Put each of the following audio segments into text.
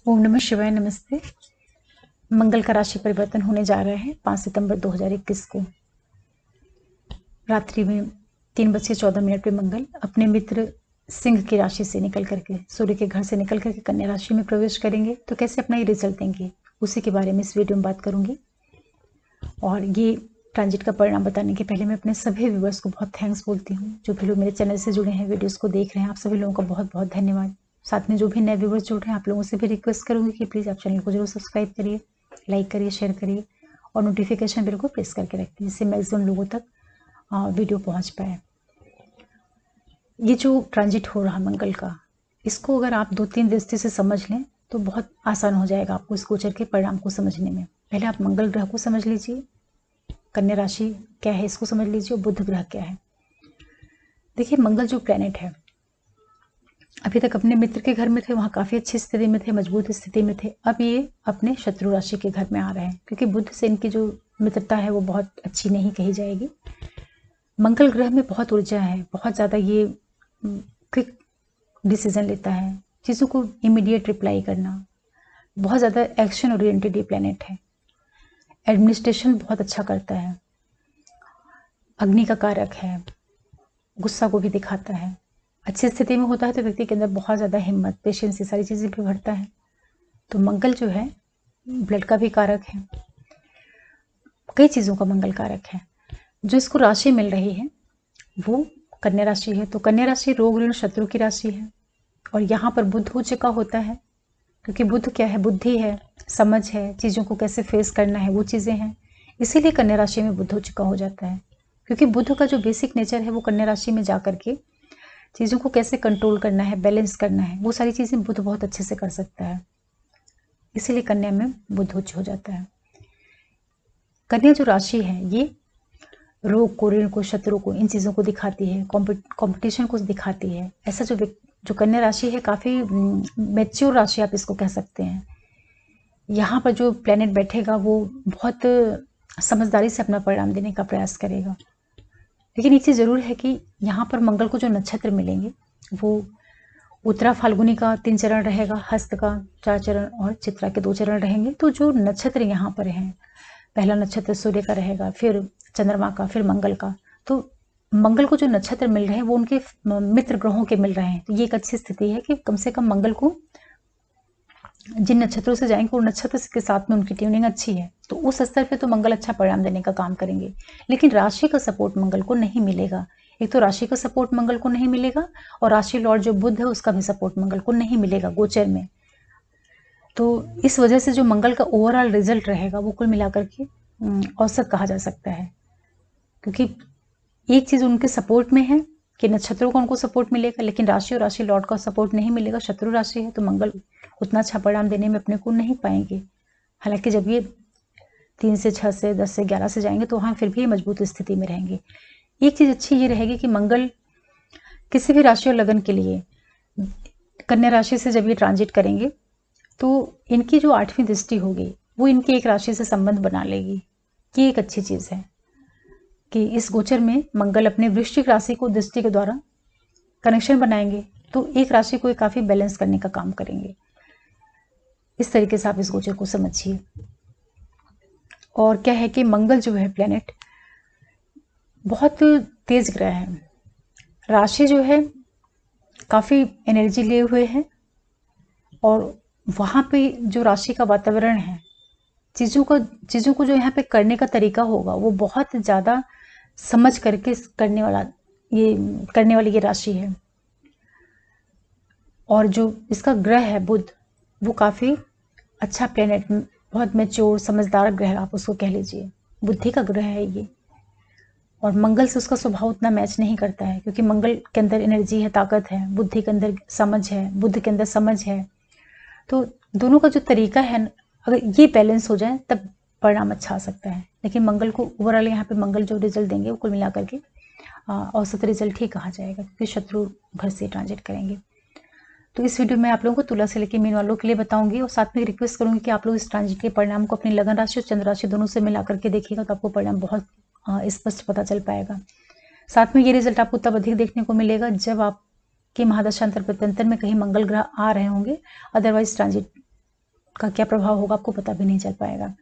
ओम नमः शिवाय। नमस्ते। मंगल का राशि परिवर्तन होने जा रहा है 5 सितंबर 2021 को रात्रि में 3:14 पे मंगल अपने मित्र सिंह की राशि से निकल करके सूर्य के घर से निकल करके कन्या राशि में प्रवेश करेंगे। तो कैसे अपना ये रिजल्ट देंगे उसी के बारे में इस वीडियो में बात करूंगी। और ये ट्रांजिट का परिणाम बताने के पहले मैं अपने सभी व्यूवर्स को बहुत थैंक्स बोलती हूँ। जो भी लोग मेरे चैनल से जुड़े हैं, वीडियोस को देख रहे हैं, आप सभी लोगों का बहुत बहुत धन्यवाद। साथ में जो भी नए व्यूवर्स जुड़ रहे हैं, आप लोगों से भी रिक्वेस्ट करूंगी कि प्लीज़ आप चैनल को जरूर सब्सक्राइब करिए, लाइक करिए, शेयर करिए और नोटिफिकेशन बेल को प्रेस करके रखिए, जिससे मैक्सिमम लोगों तक वीडियो पहुँच पाए। ये जो ट्रांजिट हो रहा मंगल का, इसको अगर आप 2-3 दृष्टि से समझ लें तो बहुत आसान हो जाएगा आपको इस गोचर के परिणाम को समझने में। पहले आप मंगल ग्रह को समझ लीजिए, कन्या राशि क्या है इसको समझ लीजिए, और बुध ग्रह क्या है। देखिए, मंगल जो प्लेनेट है, अभी तक अपने मित्र के घर में थे, वहाँ काफ़ी अच्छी स्थिति में थे, मजबूत स्थिति में थे। अब ये अपने शत्रु राशि के घर में आ रहे हैं, क्योंकि बुध से इनकी जो मित्रता है वो बहुत अच्छी नहीं कही जाएगी। मंगल ग्रह में बहुत ऊर्जा है, बहुत ज़्यादा ये क्विक डिसीजन लेता है, चीज़ों को इमीडिएट रिप्लाई करना, बहुत ज़्यादा एक्शन ओरिएंटेड ये प्लेनेट है। एडमिनिस्ट्रेशन बहुत अच्छा करता है, अग्नि का कारक है, गुस्सा को भी दिखाता है। अच्छी स्थिति में होता है तो व्यक्ति के अंदर बहुत ज़्यादा हिम्मत, पेशेंस, ये सारी चीज़ें भी बढ़ता है। तो मंगल जो है ब्लड का भी कारक है, कई चीज़ों का मंगल कारक है। जो इसको राशि मिल रही है वो कन्या राशि है। तो कन्या राशि रोग ऋण शत्रु की राशि है, और यहाँ पर बुध हो चुका होता है, क्योंकि बुध क्या है, बुद्धि है, समझ है, चीज़ों को कैसे फेस करना है वो चीज़ें हैं। इसीलिए कन्या राशि में बुध हो चुका हो जाता है, क्योंकि बुध का जो बेसिक नेचर है वो कन्या राशि में जा करके चीज़ों को कैसे कंट्रोल करना है, बैलेंस करना है, वो सारी चीज़ें बुध बहुत अच्छे से कर सकता है। इसीलिए कन्या में बुध हो जाता है। कन्या जो राशि है ये रोग को, ऋण को, शत्रु को, इन चीज़ों को दिखाती है, कंपटीशन को दिखाती है। ऐसा जो कन्या राशि है काफ़ी मैच्योर राशि आप इसको कह सकते हैं। यहाँ पर जो प्लेनेट बैठेगा वो बहुत समझदारी से अपना परिणाम देने का प्रयास करेगा। लेकिन एक चीज़ ज़रूर है कि यहाँ पर मंगल को जो नक्षत्र मिलेंगे वो उत्तरा फाल्गुनी का 3 चरण रहेगा, हस्त का 4 चरण और चित्रा के 2 चरण रहेंगे। तो जो नक्षत्र यहाँ पर हैं, पहला नक्षत्र सूर्य का रहेगा, फिर चंद्रमा का, फिर मंगल का। तो मंगल को जो नक्षत्र मिल रहे हैं वो उनके मित्र ग्रहों के मिल रहे हैं। तो ये एक अच्छी स्थिति है कि कम से कम मंगल को जिन नक्षत्रों से जाएंगे उन नक्षत्र के साथ में उनकी ट्यूनिंग अच्छी है, तो उस स्तर पे तो मंगल अच्छा परिणाम देने का काम करेंगे। लेकिन राशि का सपोर्ट मंगल को नहीं मिलेगा। एक तो राशि का सपोर्ट मंगल को नहीं मिलेगा, और राशि लॉर्ड जो बुध है उसका भी सपोर्ट मंगल को नहीं मिलेगा गोचर में। तो इस वजह से जो मंगल का ओवरऑल रिजल्ट रहेगा वो कुल मिलाकर के औसत कहा जा सकता है, क्योंकि एक चीज़ उनके सपोर्ट में है कि नक्षत्रों को उनको सपोर्ट मिलेगा, लेकिन राशि और राशि लॉर्ड का सपोर्ट नहीं मिलेगा। शत्रु राशि है तो मंगल उतना अच्छा परिणाम देने में अपने को नहीं पाएंगे। हालांकि जब ये 3 से 6 से 10 से 11 से जाएंगे तो हाँ फिर भी मजबूत स्थिति में रहेंगे। एक चीज़ अच्छी ये रहेगी कि मंगल किसी भी राशि और लगन के लिए कन्या राशि से जब ये ट्रांजिट करेंगे तो इनकी जो 8वीं दृष्टि होगी वो इनकी एक राशि से संबंध बना लेगी। ये एक अच्छी चीज़ है कि इस गोचर में मंगल अपने वृश्चिक राशि को दृष्टि के द्वारा कनेक्शन बनाएंगे, तो एक राशि को काफ़ी बैलेंस करने का काम करेंगे। इस तरीके से आप इस गोचर को समझिए। और क्या है कि मंगल जो है प्लेनेट बहुत तेज ग्रह है। राशि जो है काफ़ी एनर्जी लिए हुए है, और वहाँ पे जो राशि का वातावरण है, चीज़ों को जो यहाँ पे करने का तरीका होगा वो बहुत ज़्यादा समझ करके करने वाली ये राशि है। और जो इसका ग्रह है बुध, वो काफ़ी अच्छा प्लेनेट, बहुत मैच्योर समझदार ग्रह आप उसको कह लीजिए, बुद्धि का ग्रह है ये। और मंगल से उसका स्वभाव उतना मैच नहीं करता है, क्योंकि मंगल के अंदर एनर्जी है, ताकत है, बुद्धि के अंदर समझ है, बुद्ध के अंदर समझ है। तो दोनों का जो तरीका है, अगर ये बैलेंस हो जाए तब परिणाम अच्छा आ सकता है। लेकिन मंगल को ओवरऑल यहाँ पे मंगल जो रिजल्ट देंगे वो कुल मिलाकर के औसत रिजल्ट ही कहा जाएगा, क्योंकि शत्रु घर से ट्रांजिट करेंगे। तो इस वीडियो में आप लोगों को तुला से लेकर मीन वालों के लिए बताऊंगी, और साथ में रिक्वेस्ट करूंगी कि आप लोग इस ट्रांजिट के परिणाम को अपनी लगन राशि और चंद्र राशि दोनों से मिला करके देखिएगा, तो आपको परिणाम बहुत स्पष्ट पता चल पाएगा। साथ में ये रिजल्ट आपको तब अधिक देखने को मिलेगा जब आपके महादशांतर प्रत्यंतर में कहीं मंगल ग्रह आ रहे होंगे, अदरवाइज ट्रांजिट का क्या प्रभाव होगा आपको पता भी नहीं चल पाएगा।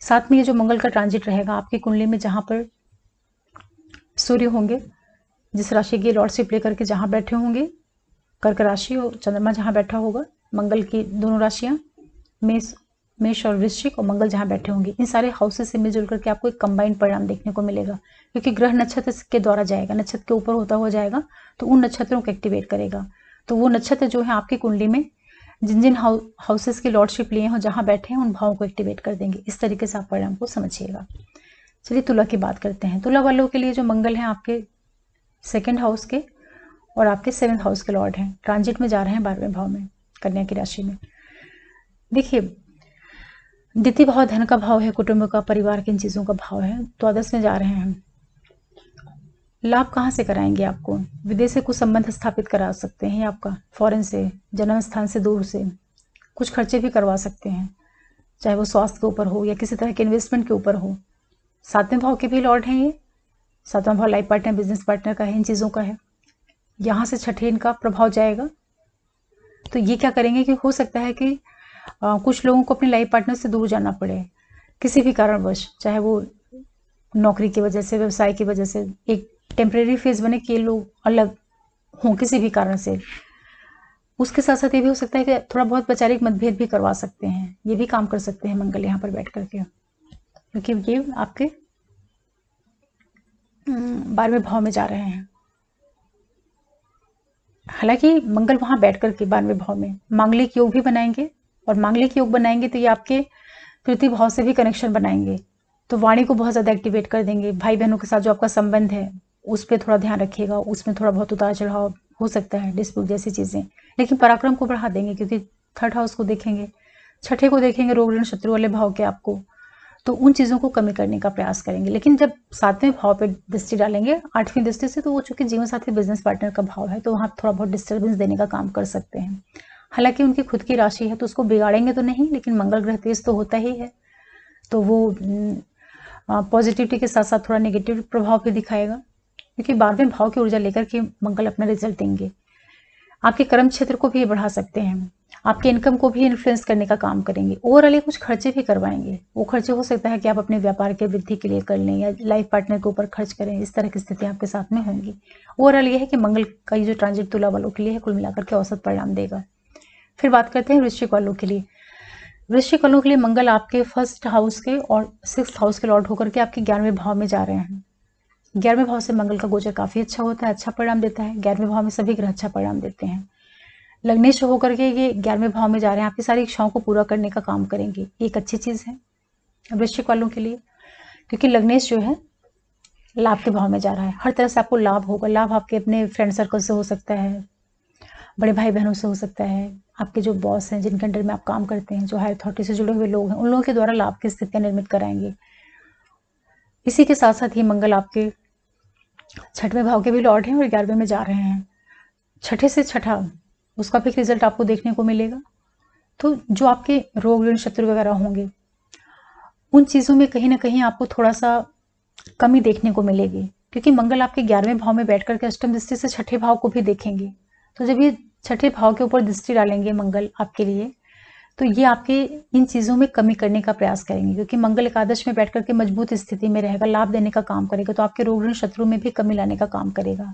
साथ में ये जो मंगल का ट्रांजिट रहेगा आपकी कुंडली में, जहाँ पर सूर्य होंगे जिस राशि की लॉर्डशिप लेकर के जहाँ बैठे होंगे, कर्क राशि, और चंद्रमा जहाँ बैठा होगा, मंगल की दोनों राशियाँ मेष और वृश्चिक, और मंगल जहाँ बैठे होंगे, इन सारे हाउसेस से मिलजुल करके आपको एक कंबाइंड परिणाम देखने को मिलेगा। क्योंकि ग्रह नक्षत्र के द्वारा जाएगा, नक्षत्र के ऊपर होता हुआ जाएगा, तो उन नक्षत्रों को एक्टिवेट करेगा। तो वो नक्षत्र जो है आपकी कुंडली में जिन जिन हाउसेस की लॉर्डशिप लिए हैं, जहाँ बैठे हैं, उन भावों को एक्टिवेट कर देंगे। इस तरीके से आप परिणाम को समझिएगा। चलिए तुला की बात करते हैं। तुला वालों के लिए जो मंगल है आपके 2nd हाउस के और आपके 7th हाउस के लॉर्ड हैं, ट्रांजिट में जा रहे हैं 12वें भाव में, कन्या की राशि में। देखिए, द्वितीय भाव धन का भाव है, कुटुंब का, परिवार की इन चीज़ों का भाव है। द्वादश में जा रहे हैं। लाभ कहाँ से कराएंगे आपको? विदेश से कुछ संबंध स्थापित करा सकते हैं आपका, फॉरेन से, जन्म स्थान से दूर से कुछ खर्चे भी करवा सकते हैं, चाहे वो स्वास्थ्य के ऊपर हो या किसी तरह के इन्वेस्टमेंट के ऊपर हो। 7वें भाव के भी लॉर्ड हैं ये। 7वां भाव लाइफ पार्टनर, बिजनेस पार्टनर का है, इन चीज़ों का है। यहाँ से छठे इनका प्रभाव जाएगा। तो ये क्या करेंगे कि हो सकता है कि कुछ लोगों को अपने लाइफ पार्टनर से दूर जाना पड़े किसी भी कारणवश, चाहे वो नौकरी की वजह से, व्यवसाय की वजह से, एक टेम्परेरी फेज बने कि ये लोग अलग हों किसी भी कारण से। उसके साथ साथ ये भी हो सकता है कि थोड़ा बहुत वैचारिक मतभेद भी करवा सकते हैं, ये भी काम कर सकते हैं मंगल यहाँ पर बैठ करके, क्योंकि ये आपके 12वें भाव में जा रहे हैं। हालांकि मंगल वहां बैठ करके 12वें भाव में मांगलिक योग भी बनाएंगे, और मांगलिक योग बनाएंगे तो ये आपके तृतीय भाव से भी कनेक्शन बनाएंगे, तो वाणी को बहुत ज़्यादा एक्टिवेट कर देंगे। भाई बहनों के साथ जो आपका संबंध है उस पर थोड़ा ध्यान रखिएगा, उसमें थोड़ा बहुत उतार चढ़ाव हो सकता है, डिस्प्यूट जैसी चीज़ें, लेकिन पराक्रम को बढ़ा देंगे क्योंकि 3rd हाउस को देखेंगे, छठे को देखेंगे, रोग ऋण शत्रु वाले भाव के आपको, तो उन चीज़ों को कमी करने का प्रयास करेंगे। लेकिन जब 7वें भाव पे दृष्टि डालेंगे 8वीं दृष्टि से, तो वो चूंकि जीवन साथी बिजनेस पार्टनर का भाव है, तो वहाँ थोड़ा बहुत डिस्टर्बेंस देने का काम कर सकते हैं। हालांकि उनकी खुद की राशि है तो उसको बिगाड़ेंगे तो नहीं, लेकिन मंगल ग्रह तेज तो होता ही है, तो वो पॉजिटिविटी के साथ साथ थोड़ा नेगेटिव प्रभाव भी दिखाएगा, क्योंकि 12वें भाव की ऊर्जा लेकर के मंगल अपना रिजल्ट देंगे। आपके कर्म क्षेत्र को भी ये बढ़ा सकते हैं, आपके इनकम को भी इन्फ्लुएंस करने का काम करेंगे। ओवरऑल कुछ खर्चे भी करवाएंगे, वो खर्चे हो सकता है कि आप अपने व्यापार के वृद्धि के लिए कर लें या लाइफ पार्टनर के ऊपर खर्च करें, इस तरह की स्थिति आपके साथ में होंगी। ओवरऑल ये है कि मंगल का ये जो ट्रांजिट तुला वालों के लिए है, कुल मिलाकर के औसत परिणाम देगा। फिर बात करते हैं वृश्चिक वालों के लिए। वृश्चिक वालों के लिए मंगल आपके 1st हाउस के और 6th हाउस के लॉर्ड होकर के आपके 11वें भाव में जा रहे हैं। 11वें भाव से मंगल का गोचर काफी अच्छा होता है, अच्छा परिणाम देता है। 11वें भाव में सभी ग्रह अच्छा परिणाम देते हैं। लग्नेश होकर के ये 11वें भाव में जा रहे हैं, आपकी सारी इच्छाओं को पूरा करने का काम करेंगे, एक अच्छी चीज है वृश्चिक वालों के लिए, क्योंकि लग्नेश जो है लाभ के भाव में जा रहा है। हर तरह से आपको लाभ होगा। लाभ आपके अपने फ्रेंड सर्कल से हो सकता है, बड़े भाई बहनों से हो सकता है, आपके जो बॉस हैं, जिनके अंडर में आप काम करते हैं, जो हायर अथॉरिटी से जुड़े हुए लोग हैं, उन लोगों के द्वारा लाभ की स्थितियां निर्मित कराएंगे। इसी के साथ साथ ही मंगल आपके 6वें भाव के भी लॉर्ड हैं और 11वें में जा रहे हैं। छठे से छठा उसका भी रिजल्ट आपको देखने को मिलेगा। तो जो आपके रोग ऋण शत्रु वगैरह होंगे, उन चीज़ों में कहीं ना कहीं आपको थोड़ा सा कमी देखने को मिलेगी, क्योंकि मंगल आपके 11वें भाव में बैठ करके अष्टम दृष्टि से छठे भाव को भी देखेंगे। तो जब ये छठे भाव के ऊपर दृष्टि डालेंगे मंगल आपके लिए, तो ये आपके इन चीज़ों में कमी करने का प्रयास करेंगे, क्योंकि मंगल एकादश में बैठ करके मजबूत स्थिति में रहेगा, लाभ देने का काम करेगा, तो आपके रोग ऋण शत्रु में भी कमी लाने का काम करेगा,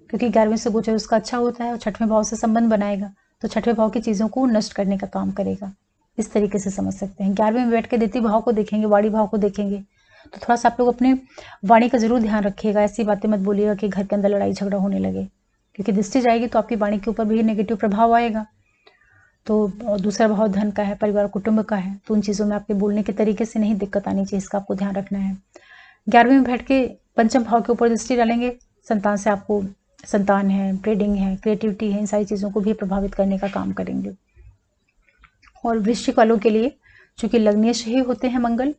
क्योंकि 11वें से गोचर उसका अच्छा होता है और 6वें भाव से संबंध बनाएगा, तो 6वें भाव की चीज़ों को नष्ट करने का काम करेगा। इस तरीके से समझ सकते हैं। 11वें में बैठ के द्वितीय भाव को देखेंगे, वाणी भाव को देखेंगे, तो थोड़ा सा आप लोग अपने वाणी का जरूर ध्यान रखिएगा। ऐसी बातें मत बोलिएगा कि घर के अंदर लड़ाई झगड़ा होने लगे, क्योंकि दृष्टि जाएगी तो आपकी वाणी के ऊपर भी नेगेटिव प्रभाव आएगा। तो दूसरा भाव धन का है, परिवार कुटुंब का है, तो उन चीज़ों में आपके बोलने के तरीके से नहीं दिक्कत आनी चाहिए, इसका आपको ध्यान रखना है। 11वें में बैठ के पंचम भाव के ऊपर दृष्टि डालेंगे, संतान से आपको, संतान है, ट्रेडिंग है, क्रिएटिविटी है, इन सारी चीज़ों को भी प्रभावित करने का काम करेंगे। और वृश्चिक वालों के लिए चूंकि लग्नेश ही होते हैं मंगल,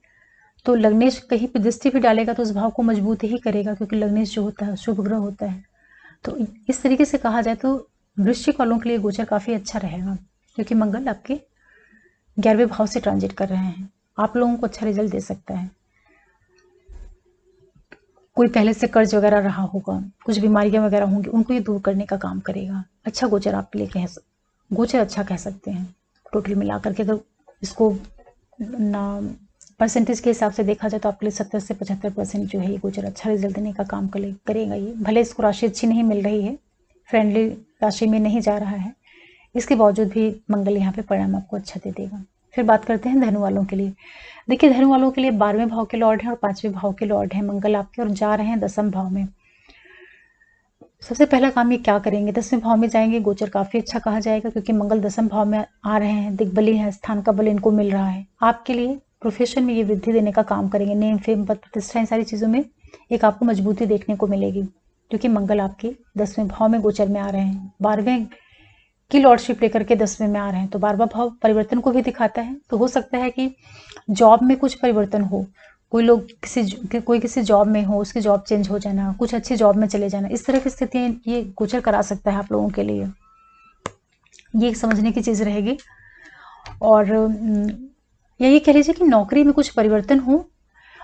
तो लग्नेश कहीं पे दृष्टि भी डालेगा तो उस भाव को मजबूत ही करेगा, क्योंकि लग्नेश जो होता है शुभ ग्रह होता है। तो इस तरीके से कहा जाए तो वृश्चिक वालों के लिए गोचर काफी अच्छा रहेगा, क्योंकि मंगल आपके 11वें भाव से ट्रांजिट कर रहे हैं, आप लोगों को अच्छा रिजल्ट दे सकता है। कोई पहले से कर्ज वगैरह रहा होगा, कुछ बीमारियां वगैरह होंगी, उनको ये दूर करने का काम करेगा। अच्छा गोचर आपके लिए गोचर अच्छा कह सकते हैं। टोटल मिलाकर के अगर इसको ना परसेंटेज के हिसाब से देखा जाए तो आपके लिए 70 से 75% जो है ये गोचर अच्छा रिजल्ट देने का काम करेगा। ये भले इसको राशि अच्छी नहीं मिल रही है, फ्रेंडली राशि में नहीं जा रहा है, इसके बावजूद भी मंगल यहाँ पे परिणाम आपको अच्छा दे देगा। फिर बात करते हैं धनु वालों के लिए। देखिए धनु वालों के लिए 12वें भाव के लॉर्ड हैं और 5वें भाव के लॉर्ड हैं मंगल आपके, और जा रहे हैं 10वें भाव में। सबसे पहला काम ये क्या करेंगे, 10वें भाव में जाएंगे। गोचर काफी अच्छा कहा जाएगा क्योंकि मंगल 10वें भाव में आ रहे हैं, दिग्बली है, स्थान का बल इनको मिल रहा है। आपके लिए प्रोफेशन में ये वृद्धि देने का काम करेंगे। नेम, फेम, पद प्रतिष्ठा, इन सारी चीजों में एक आपको मजबूती देखने को मिलेगी क्योंकि मंगल आपके 10वें भाव में गोचर में आ रहे हैं। 12वें की लॉर्डशिप लेकर के 10वें में आ रहे हैं, तो 12वां भाव परिवर्तन को भी दिखाता है। तो हो सकता है कि जॉब में कुछ परिवर्तन हो, कोई किसी जॉब में हो, उसकी जॉब चेंज हो जाना, कुछ अच्छी जॉब में चले जाना, इस तरह की स्थितियां ये गोचर करा सकता है आप लोगों के लिए। ये एक समझने की चीज रहेगी। और यही कह लीजिए कि नौकरी में कुछ परिवर्तन हो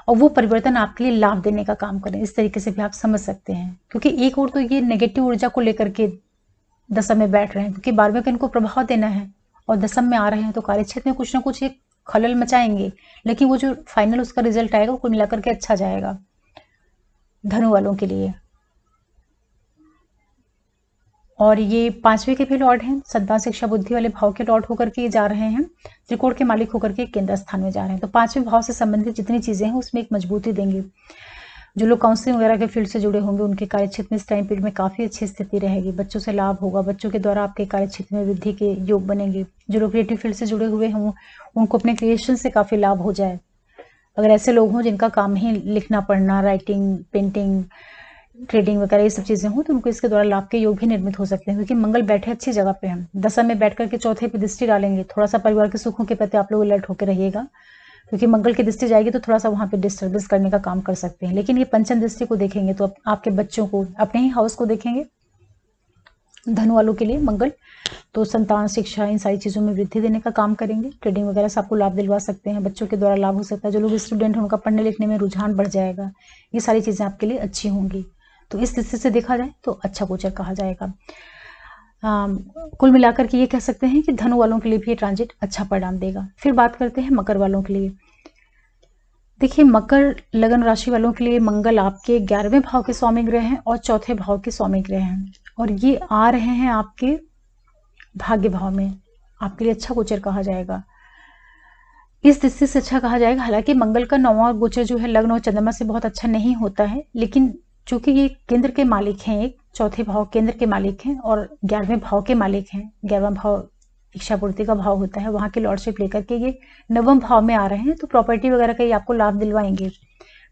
और वो परिवर्तन आपके लिए लाभ देने का काम करें, इस तरीके से भी आप समझ सकते हैं। क्योंकि एक और तो ये नेगेटिव ऊर्जा को लेकर के दशम में बैठ रहे हैं क्योंकि 12वें का इनको प्रभाव देना है और दशम में आ रहे हैं, तो कार्यक्षेत्र में कुछ ना कुछ एक खलल मचाएंगे, लेकिन वो जो फाइनल उसका रिजल्ट आएगा वो कुल मिलाकर के अच्छा जाएगा धनु वालों के लिए। और ये 5वें के भी लॉर्ड हैं, संतान, शिक्षा, बुद्धि वाले भाव के लॉर्ड होकर के जा रहे हैं, त्रिकोण के मालिक होकर के केंद्र स्थान में जा रहे हैं। तो 5वें भाव से संबंधित जितनी चीजें हैं उसमें एक मजबूती देंगे। जो लोग काउंसलिंग वगैरह के फील्ड से जुड़े होंगे उनके कार्यक्षेत्र में इस टाइम पीरियड में काफी अच्छी स्थिति रहेगी। बच्चों से लाभ होगा, बच्चों के द्वारा आपके कार्यक्षेत्र में वृद्धि के योग बनेंगे। जो लोग क्रिएटिव फील्ड से जुड़े हुए हों उनको अपने क्रिएशन से काफी लाभ हो जाए। अगर ऐसे लोग हों जिनका काम ही लिखना पढ़ना, राइटिंग, पेंटिंग, ट्रेडिंग वगैरह ये सब चीजें हों, तो उनको इसके द्वारा लाभ के योग भी निर्मित हो सकते हैं क्योंकि मंगल बैठे अच्छी जगह पे हैं। दशम में बैठ करके चौथे पे दृष्टि डालेंगे। थोड़ा सा परिवार के सुखों के प्रति आप लोग अलर्ट होकर रहिएगा क्योंकि मंगल की दृष्टि जाएगी तो थोड़ा सा वहां पे डिस्टर्बेंस करने का काम कर सकते हैं। लेकिन ये पंचम दृष्टि को देखेंगे तो आपके बच्चों को, अपने ही हाउस को देखेंगे धनु वालों के लिए मंगल, तो संतान, शिक्षा, इन सारी चीजों में वृद्धि देने का काम करेंगे। ट्रेडिंग वगैरह से आपको लाभ दिलवा सकते हैं, बच्चों के द्वारा लाभ हो सकता है। जो लोग स्टूडेंट हैं उनका पढ़ने लिखने में रुझान बढ़ जाएगा। ये सारी चीजें आपके लिए अच्छी होंगी। तो इस दृष्टि से देखा जाए तो अच्छा गोचर कहा जाएगा। कुल मिलाकर के ये कह सकते हैं कि धनु वालों के लिए भी ये ट्रांजिट अच्छा परिणाम देगा। फिर बात करते हैं मकर वालों के लिए। देखिए मकर लगन राशि वालों के लिए मंगल आपके 11वें भाव के स्वामी ग्रह हैं और चौथे भाव के स्वामी ग्रह हैं, और ये आ रहे हैं आपके भाग्य भाव में। आपके लिए अच्छा गोचर कहा जाएगा। इस दृष्टि से अच्छा कहा जाएगा। हालांकि मंगल का 9वां गोचर जो है लग्न और चंद्रमा से बहुत अच्छा नहीं होता है, लेकिन चूंकि ये केंद्र के मालिक हैं, एक चौथे भाव केंद्र के मालिक हैं और 11वें भाव के मालिक हैं। 11वां भाव इच्छा पूर्ति का भाव होता है, वहां की लॉर्डशिप लेकर के ये 9वें भाव में आ रहे हैं, तो प्रॉपर्टी वगैरह का ये आपको लाभ दिलवाएंगे।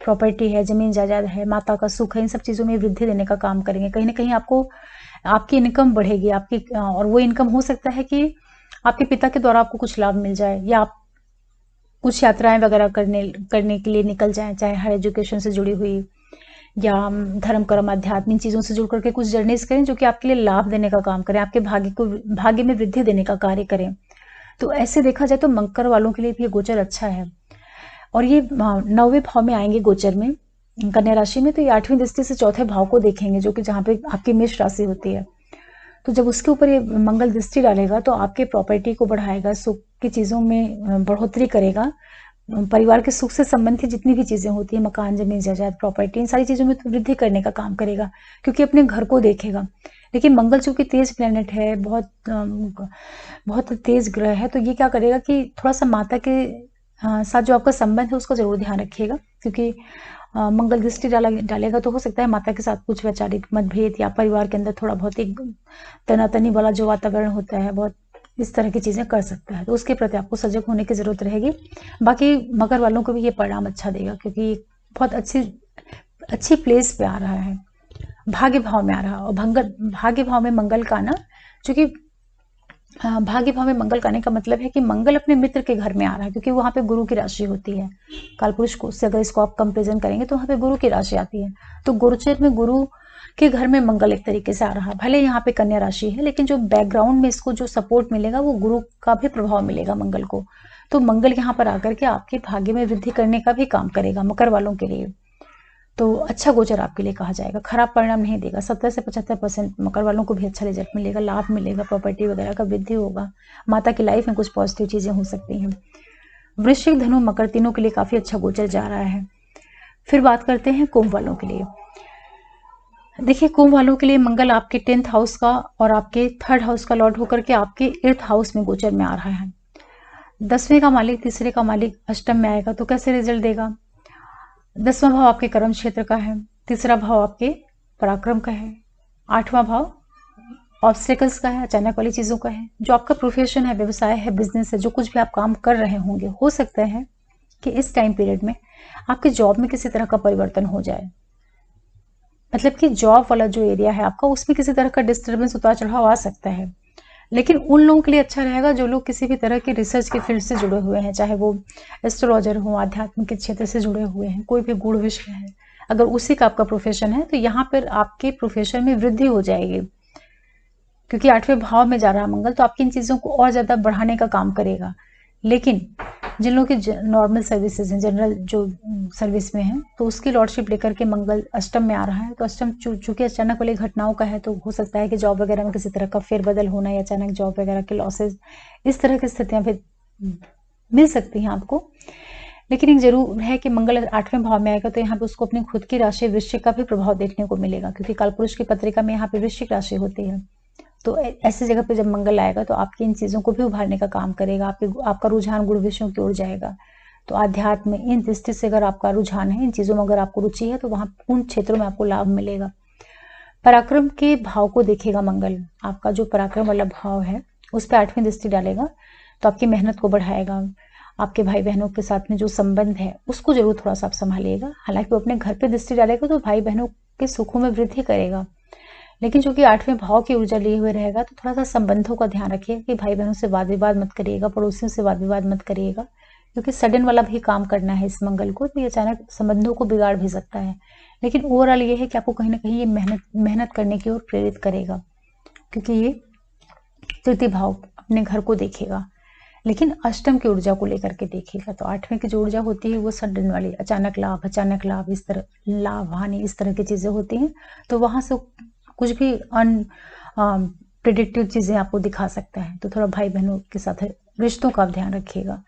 प्रॉपर्टी है, जमीन जायदाद है, माता का सुख है, इन सब चीजों में वृद्धि देने का काम करेंगे। कहीं ना कहीं आपको आपकी इनकम बढ़ेगी आपकी, और वो इनकम हो सकता है कि आपके पिता के द्वारा आपको कुछ लाभ मिल जाए, या आप कुछ यात्राएं वगैरह करने के लिए निकल जाएं, चाहे हायर एजुकेशन से जुड़ी हुई या धर्म, कर्म, अध्यात्म, इन चीजों से जुड़ करके कुछ जर्नीज करें जो कि आपके लिए लाभ देने का काम करें, आपके भाग्य में वृद्धि देने का कार्य करें। तो ऐसे देखा जाए तो मकर वालों के लिए भी ये गोचर अच्छा है। और ये 9वें भाव में आएंगे गोचर में, कन्या राशि में, तो ये 8वीं दृष्टि से चौथे भाव को देखेंगे जो कि जहाँ पे आपकी मेष राशि होती है। तो जब उसके ऊपर ये मंगल दृष्टि डालेगा तो आपके प्रॉपर्टी को बढ़ाएगा, सुख की चीजों में बढ़ोतरी करेगा। परिवार के सुख से संबंधित जितनी भी चीजें होती है, मकान, जमीन जायदाद, प्रॉपर्टी, इन सारी चीजों में तो वृद्धि करने का काम करेगा क्योंकि अपने घर को देखेगा। लेकिन मंगल चूंकि तेज प्लेनेट है, बहुत तेज ग्रह है, तो ये क्या करेगा कि थोड़ा सा माता के साथ जो आपका संबंध है उसका जरूर ध्यान रखिएगा क्योंकि मंगल दृष्टि डालेगा तो हो सकता है माता के साथ कुछ वैचारिक मतभेद या परिवार के अंदर थोड़ा बहुत एक तनातनी वाला जो वातावरण होता है, बहुत इस तरह की चीजें कर सकता है। तो उसके प्रति आपको सजग होने की जरूरत रहेगी। बाकी मकर वालों को भी ये परिणाम अच्छा देगा क्योंकि बहुत अच्छी प्लेस पे आ रहा है, भाग्य भाव में आ रहा है। और भाग्य भाव में मंगल का आना, चूंकि भाग्य भाव में मंगल का आने का मतलब है कि मंगल अपने मित्र के घर में आ रहा है क्योंकि वहां पे गुरु की राशि होती है। कालपुरुष को से अगर इसको आप कंपेरिजन करेंगे तो वहां पे गुरु की राशि आती है। तो गुरुचर में गुरु के घर में मंगल एक तरीके से आ रहा है। भले यहाँ पे कन्या राशि है, लेकिन जो बैकग्राउंड में इसको जो सपोर्ट मिलेगा वो गुरु का भी प्रभाव मिलेगा मंगल को। तो मंगल यहाँ पर आकर के आपके भाग्य में वृद्धि करने का भी काम करेगा मकर वालों के लिए। तो अच्छा गोचर आपके लिए कहा जाएगा, खराब परिणाम नहीं देगा। 70 से 75% मकर वालों को भी अच्छा रिजल्ट मिलेगा, लाभ मिलेगा, प्रॉपर्टी वगैरह का वृद्धि होगा, माता की लाइफ में कुछ पॉजिटिव चीजें हो सकती हैं। वृश्चिक, धनु, मकर तीनों के लिए काफी अच्छा गोचर जा रहा है। फिर बात करते हैं कुंभ वालों के लिए। देखिए, कुंभ वालों के लिए मंगल आपके 10th हाउस का और आपके 3rd हाउस का लॉर्ड होकर के आपके 8th हाउस में गोचर में आ रहा है। 10वें का मालिक, तीसरे का मालिक अष्टम में आएगा तो कैसे रिजल्ट देगा? 10वां भाव आपके कर्म क्षेत्र का है, तीसरा भाव आपके पराक्रम का है, 8वां भाव ऑब्स्टेकल्स का है, अचानक वाली चीजों का है। जो आपका प्रोफेशन है, व्यवसाय है, बिजनेस है, जो कुछ भी आप काम कर रहे होंगे, हो सकता है कि इस टाइम पीरियड में आपके जॉब में किसी तरह का परिवर्तन हो जाए। मतलब कि जॉब वाला जो एरिया है आपका, उसमें किसी तरह का डिस्टर्बेंस, उतार चढ़ाव आ सकता है। लेकिन उन लोगों के लिए अच्छा रहेगा जो लोग किसी भी तरह के रिसर्च के फील्ड से जुड़े हुए हैं, चाहे वो एस्ट्रोलॉजर हो, आध्यात्म के क्षेत्र से जुड़े हुए हैं, कोई भी गूढ़ विषय है, अगर उसी का आपका प्रोफेशन है तो यहाँ पर आपके प्रोफेशन में वृद्धि हो जाएगी, क्योंकि 8वें भाव में जा रहा मंगल, तो आपकी इन चीजों को और ज्यादा बढ़ाने का काम करेगा। लेकिन जिन लोगों की नॉर्मल सर्विसेज हैं, जनरल जो सर्विस में है, तो उसकी लॉर्डशिप लेकर के मंगल अष्टम में आ रहा है। तो अष्टम चूंकि अचानक वाली घटनाओं का है, तो हो सकता है कि जॉब वगैरह में किसी तरह का फेरबदल होना या अचानक जॉब वगैरह के लॉसेज, इस तरह की स्थितियां भी मिल सकती हैं आपको। लेकिन एक जरूर है कि मंगल 8वें भाव में आएगा तो यहाँ पे उसको अपनी खुद की राशि वृश्चिक का भी प्रभाव देखने को मिलेगा, क्योंकि कालपुरुष की पत्रिका में यहाँ पे वृश्चिक राशि होती है। तो ऐसी जगह पे जब मंगल आएगा तो आपकी इन चीजों को भी उभारने का काम करेगा, आपका रुझान गुण विषयों की ओर जाएगा। तो आध्यात्म में इन दृष्टि से अगर आपका रुझान है, इन चीजों में अगर आपको रुचि है, तो वहां उन क्षेत्रों में आपको लाभ मिलेगा। पराक्रम के भाव को देखेगा मंगल, आपका जो पराक्रम वाला भाव है उस पर 8वीं दृष्टि डालेगा, तो आपकी मेहनत को बढ़ाएगा। आपके भाई बहनों के साथ में जो संबंध है उसको जरूर थोड़ा सा आप संभालिएगा। हालांकि वो अपने घर पे दृष्टि डालेगा तो भाई बहनों के सुखों में वृद्धि करेगा, लेकिन चूंकि 8वें भाव की ऊर्जा लिए हुए रहेगा, तो थोड़ा सा संबंधों का ध्यान रखिए कि भाई बहनों से वाद विवाद मत करिएगा, पड़ोसियों से वाद विवाद मत करिएगा, क्योंकि सडन वाला भी काम करना है इस मंगल को, तो ये अचानक संबंधों को बिगाड़ भी सकता है। लेकिन ओवरऑल ये है कि आपको कहीं ना कहीं ये मेहनत करने की ओर प्रेरित करेगा, क्योंकि ये तृतीय भाव अपने घर को देखेगा, लेकिन अष्टम की ऊर्जा को लेकर के देखेगा। तो 8वें की जो ऊर्जा होती है वो सडन वाली, अचानक लाभ, इस तरह लाभ हानि, इस तरह की चीजें होती हैं। तो वहां से कुछ भी प्रिडिक्टिव चीजें आपको दिखा सकता है। तो थोड़ा भाई बहनों के साथ रिश्तों का ध्यान रखिएगा।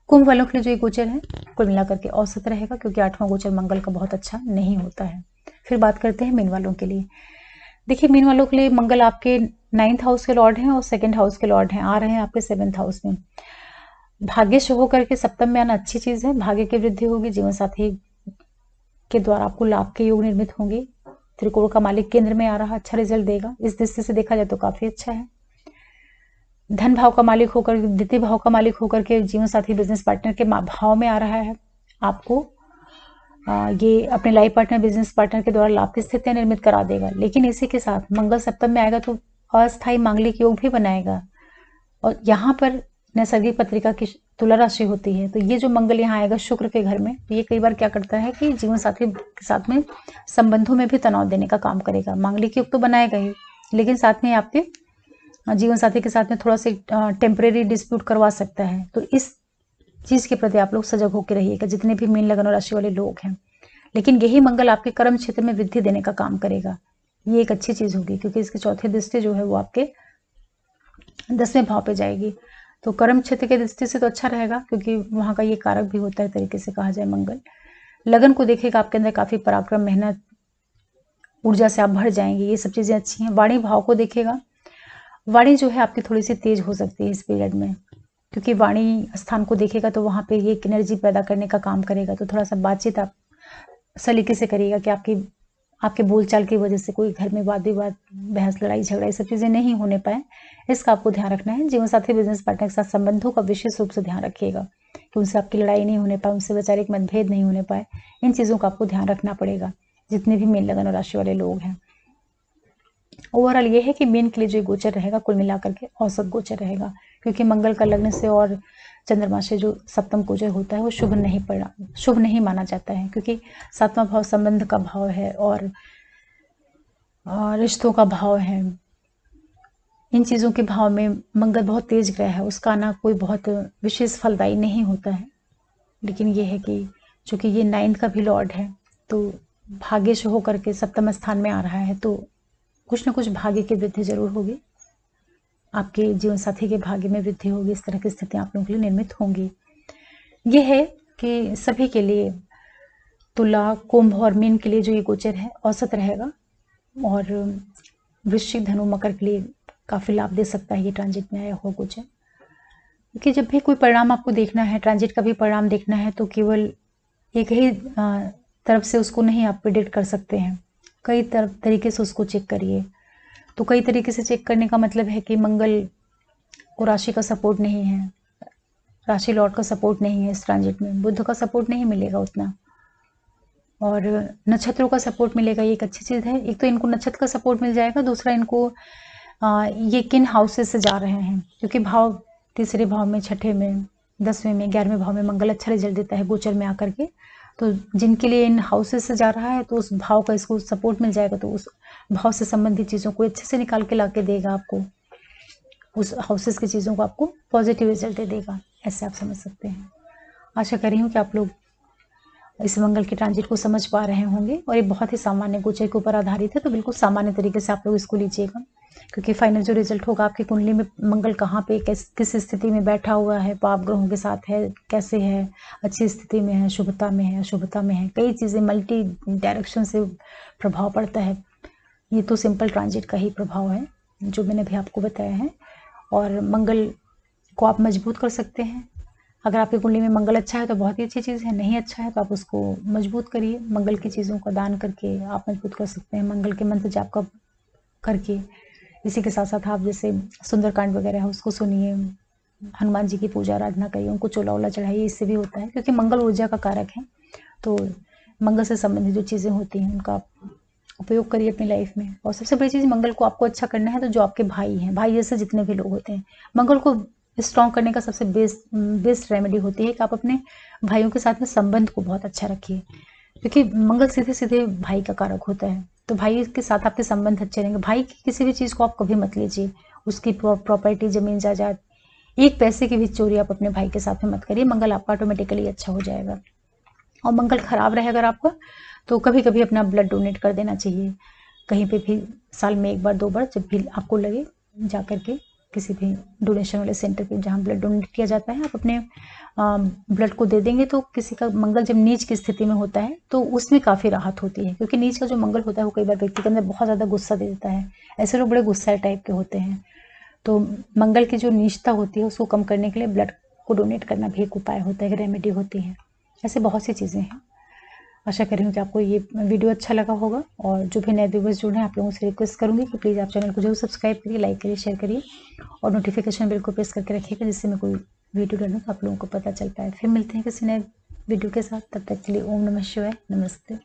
कुंभ वालों के लिए जो ये गोचर है कुल मिलाकर के औसत रहेगा, क्योंकि 8वां गोचर मंगल का बहुत अच्छा नहीं होता है। फिर बात करते हैं मीन वालों के लिए। देखिए, मीन वालों के लिए मंगल आपके 9th हाउस के लॉर्ड हैं और 2nd हाउस के लॉर्ड हैं, आ रहे हैं आपके 7th हाउस में। भाग्य शुभ होकर के सप्तम में आना अच्छी चीज है, भाग्य की वृद्धि होगी, जीवन साथी के द्वारा आपको लाभ के योग निर्मित होंगे। त्रिकोण का मालिक केंद्र में आ रहा, अच्छा रिजल्ट देगा, इस दृष्टि से देखा जाए तो काफी अच्छा है। धन भाव का मालिक होकर, द्वितीय भाव का मालिक होकर के जीवन साथी बिजनेस पार्टनर के भाव में आ रहा है। आपको ये अपने लाइफ पार्टनर, बिजनेस पार्टनर के द्वारा लाभ की स्थितियां निर्मित करा देगा। लेकिन इसी के साथ मंगल सप्तम में आएगा तो अस्थायी मांगलिक योग भी बनाएगा, और यहाँ पर नैसर्गिक पत्रिका की तुला राशि होती है। तो ये जो मंगल यहाँ आएगा शुक्र के घर में, तो ये कई बार क्या करता है कि जीवन साथी के साथ में संबंधों में भी तनाव देने का काम करेगा। मांगलिक योग तो बनाएगा ही, लेकिन साथ में आपके जीवन साथी के साथ में थोड़ा सा टेम्परेरी डिस्प्यूट करवा सकता है। तो इस चीज के प्रति आप लोग सजग होकर रहिएगा, जितने भी मीन लगन और राशि वाले लोग हैं। लेकिन यही मंगल आपके कर्म क्षेत्र में वृद्धि देने का काम करेगा, ये एक अच्छी चीज होगी, क्योंकि इसकी चौथी दृष्टि जो है वो आपके 10वें भाव पे जाएगी। तो कर्म क्षेत्र की दृष्टि से तो अच्छा रहेगा, क्योंकि वहां का ये कारक भी होता है तरीके से कहा जाए मंगल। लगन को देखेगा, आपके अंदर काफी पराक्रम, मेहनत, ऊर्जा से आप भर जाएंगे, ये सब चीजें अच्छी हैं। वाणी भाव को देखेगा, वाणी जो है आपकी थोड़ी सी तेज हो सकती है इस पीरियड में, क्योंकि वाणी स्थान को देखेगा तो वहां पे ये एनर्जी पैदा करने का काम करेगा। तो थोड़ा सा बातचीत आप सलीके से करिएगा कि आपके बोलचाल की वजह से कोई घर में वाद विवाद, बहस, लड़ाई झगड़ा, ये सब चीजें नहीं होने पाए, इसका आपको ध्यान रखना है। जीवन साथी, बिजनेस पार्टनर के साथ संबंधों का विशेष रूप से ध्यान रखिएगा कि उनसे आपकी लड़ाई नहीं होने पाए, उनसे वैचारिक मतभेद नहीं होने पाए, इन चीजों का आपको ध्यान रखना पड़ेगा, जितने भी मीन लगन और राशि वाले लोग हैं। ओवरऑल ये है कि मीन के लिए जो गोचर रहेगा कुल मिलाकर के औसत गोचर रहेगा, क्योंकि मंगल का लग्न से और चंद्रमा से जो सप्तम गोचर होता है वो शुभ नहीं माना जाता है, क्योंकि 7वां भाव संबंध का भाव है और रिश्तों का भाव है। इन चीजों के भाव में मंगल बहुत तेज ग्रह है, उसका आना कोई बहुत विशेष फलदायी नहीं होता है। लेकिन ये है कि चूंकि ये 9th का भी लॉर्ड है, तो भाग्य से होकर के सप्तम स्थान में आ रहा है, तो कुछ ना कुछ भाग्य की वृद्धि जरूर होगी, आपके जीवन साथी के भाग्य में वृद्धि होगी। इस तरह की स्थितियां आप लोगों के लिए निर्मित होंगी। ये है कि सभी के लिए तुला, कुंभ और मीन के लिए जो ये गोचर है औसत रहेगा, और वृश्चिक, धनु, मकर के लिए काफी लाभ दे सकता है ये ट्रांजिट में आया हुआ गोचर। क्योंकि जब भी कोई परिणाम आपको देखना है, ट्रांजिट का भी परिणाम देखना है, तो केवल एक ही तरफ से उसको नहीं आप प्रिडिक्ट कर सकते हैं, कई तरीके से उसको चेक करिए। तो कई तरीके से चेक करने का मतलब है कि मंगल को राशि का सपोर्ट नहीं है, राशि लॉर्ड का सपोर्ट नहीं है इस ट्रांजिट में, बुध का सपोर्ट नहीं मिलेगा उतना, और नक्षत्रों का सपोर्ट मिलेगा। ये एक अच्छी चीज़ है। एक तो इनको नक्षत्र का सपोर्ट मिल जाएगा, दूसरा इनको ये किन हाउसेस से जा रहे हैं, क्योंकि भाव तीसरे भाव में, छठे में, 10वें में, 11वें भाव में मंगल अच्छा रिजल्ट देता है गोचर में आकर के। तो जिनके लिए इन हाउसेस से जा रहा है तो उस भाव का इसको सपोर्ट मिल जाएगा, तो उस भाव से संबंधित चीज़ों को अच्छे से निकाल के ला के देगा आपको, उस हाउसेस की चीज़ों को आपको पॉजिटिव रिजल्ट दे देगा, ऐसे आप समझ सकते हैं। आशा कर रही हूँ कि आप लोग इस मंगल के ट्रांजिट को समझ पा रहे होंगे, और ये बहुत ही सामान्य गोचर के ऊपर आधारित है, तो बिल्कुल सामान्य तरीके से आप लोग इसको लीजिएगा, क्योंकि फाइनल जो रिजल्ट होगा आपकी कुंडली में मंगल कहाँ पे किस स्थिति में बैठा हुआ है, पाप ग्रहों के साथ है, कैसे है, अच्छी स्थिति में है, शुभता में है, अशुभता में है, कई चीज़ें मल्टी डायरेक्शन से प्रभाव पड़ता है। ये तो सिंपल ट्रांजिट का ही प्रभाव है जो मैंने भी आपको बताया है, और मंगल को आप मजबूत कर सकते हैं। अगर आपकी कुंडली में मंगल अच्छा है तो बहुत ही अच्छी चीज़ है, नहीं अच्छा है तो आप उसको मजबूत करिए, मंगल की चीज़ों का दान करके आप मजबूत कर सकते हैं, मंगल के मंत्र जाप का करके। इसी के साथ साथ आप जैसे सुंदरकांड वगैरह है उसको सुनिए, हनुमान जी की पूजा आराधना करिए, उनको चोला वोला चढ़ाइए, इससे भी होता है, क्योंकि मंगल ऊर्जा का कारक है। तो मंगल से संबंधित जो चीज़ें होती हैं उनका उपयोग करिए अपनी लाइफ में। और सबसे बड़ी चीज़, मंगल को आपको अच्छा करना है तो जो आपके भाई हैं, भाई जैसे जितने भी लोग होते हैं, मंगल को स्ट्रॉन्ग करने का सबसे बेस्ट रेमेडी होती है कि आप अपने भाइयों के साथ में संबंध को बहुत अच्छा रखिए, क्योंकि मंगल सीधे सीधे भाई का कारक होता है। तो भाई के साथ आपके संबंध अच्छे रहेंगे। भाई की किसी भी चीज़ को आप कभी मत लीजिए, उसकी प्रॉपर्टी, जमीन जायदाद, एक पैसे की भी चोरी आप अपने भाई के साथ में मत करिए, मंगल आपका ऑटोमेटिकली अच्छा हो जाएगा। और मंगल खराब रहे अगर आपका, तो कभी कभी अपना ब्लड डोनेट कर देना चाहिए, कहीं पे भी साल में 1 बार 2 बार, जब भी आपको लगे जा कर के किसी भी डोनेशन वाले सेंटर पे जहाँ ब्लड डोनेट किया जाता है, आप अपने ब्लड को दे देंगे। तो किसी का मंगल जब नीच की स्थिति में होता है तो उसमें काफ़ी राहत होती है, क्योंकि नीच का जो मंगल होता है वो कई बार व्यक्ति के अंदर बहुत ज़्यादा गुस्सा दे देता है, ऐसे लोग बड़े गुस्सा टाइप के होते हैं। तो मंगल की जो नीचता होती है उसको कम करने के लिए ब्लड को डोनेट करना भी एक उपाय होता है, एक रेमेडी होती है। ऐसे बहुत सी चीज़ें हैं। आशा कर रही हूँ कि आपको ये वीडियो अच्छा लगा होगा, और जो भी नए व्यूवर्स जुड़े हैं आप लोगों से रिक्वेस्ट करूँगी कि प्लीज़ आप चैनल को जरूर सब्सक्राइब करिए, लाइक करिए, शेयर करिए, और नोटिफिकेशन बेल को प्रेस करके रखिएगा, जिससे मैं कोई वीडियो डालूँ तो आप लोगों को पता चल पाए। फिर मिलते हैं किसी नए वीडियो के साथ, तब तक के लिए ओम नमः शिवाय, नमस्ते।